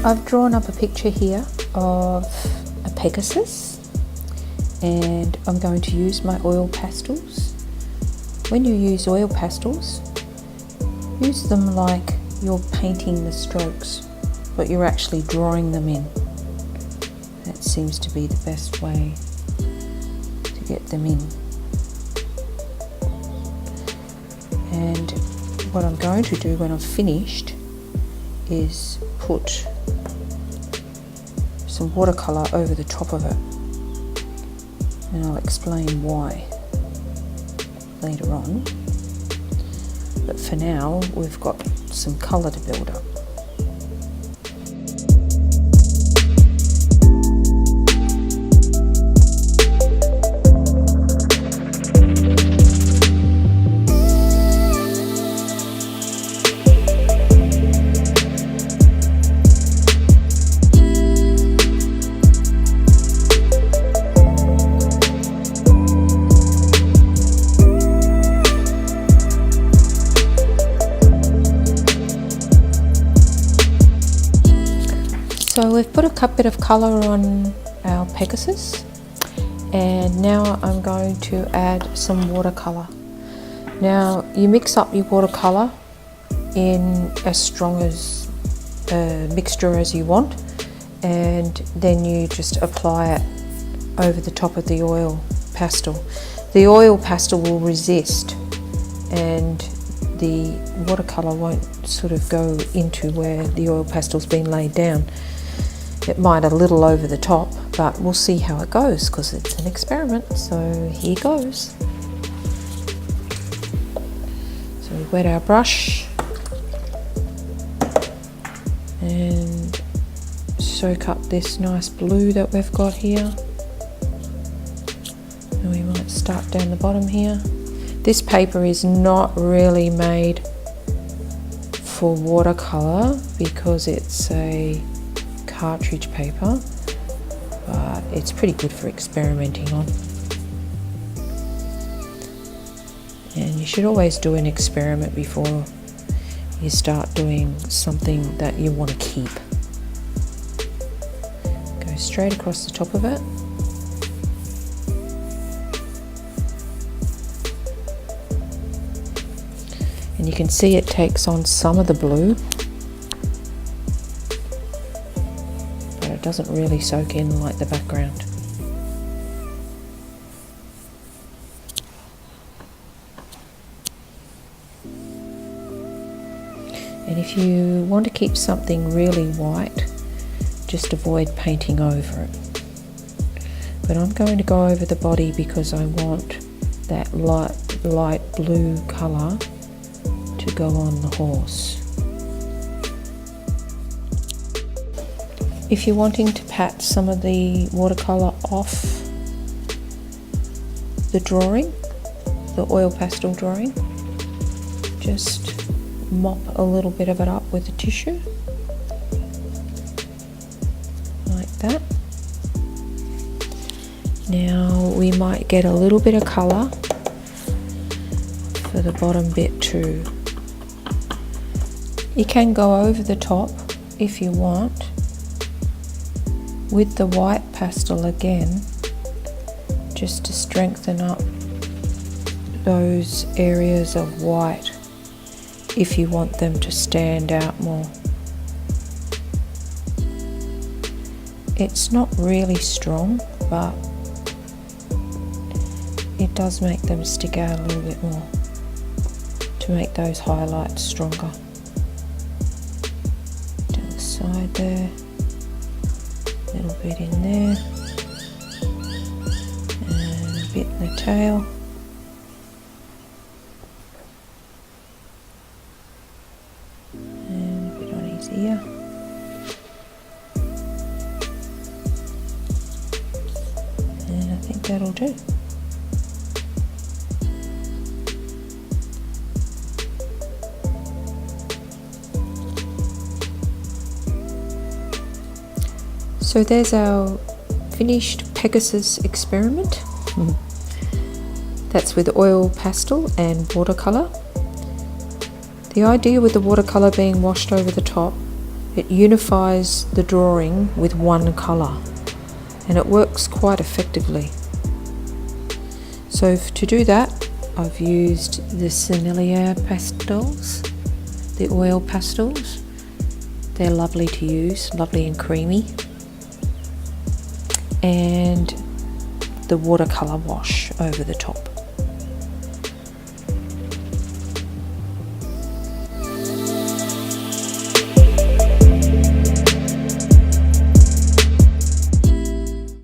I've drawn up a picture here of a Pegasus, and I'm going to use my oil pastels. When you use oil pastels, use them like you're painting the strokes, but you're actually drawing them in. That seems to be the best way to get them in. And what I'm going to do when I've finished is put some watercolour over the top of it, and I'll explain why later on. But for now, we've got some colour to build up. So we've put a bit of colour on our Pegasus, and now I'm going to add some watercolour. Now you mix up your watercolour in as strong as a mixture as you want, and then you just apply it over the top of the oil pastel. The oil pastel will resist, and the watercolour won't sort of go into where the oil pastel's been laid down. It might a little over the top, but we'll see how it goes because it's an experiment. So here goes. So we wet our brush and soak up this nice blue that we've got here. And we might start down the bottom here. This paper is not really made for watercolour because it's a cartridge paper, but it's pretty good for experimenting on. And you should always do an experiment before you start doing something that you want to keep. Go straight across the top of it. And you can see it takes on some of the blue, but it doesn't really soak in like the background. And if you want to keep something really white, just avoid painting over it. But I'm going to go over the body because I want that light blue colour to go on the horse. If you're wanting to pat some of the watercolour off the drawing, the oil pastel drawing, just mop a little bit of it up with a tissue, like that. Now we might get a little bit of colour for the bottom bit too. You can go over the top if you want with the white pastel again, just to strengthen up those areas of white if you want them to stand out more. It's not really strong, but it does make them stick out a little bit more to make those highlights stronger. To the side there, a little bit in there, and a bit in the tail. And a bit on his ear. And I think that'll do. So there's our finished Pegasus experiment. That's with oil pastel and watercolour. The idea with the watercolour being washed over the top It unifies the drawing with one colour, and it works quite effectively. So to do that, I've used the Coolangatta pastels, the oil pastels. They're lovely to use, lovely and creamy. And the watercolour wash over the top.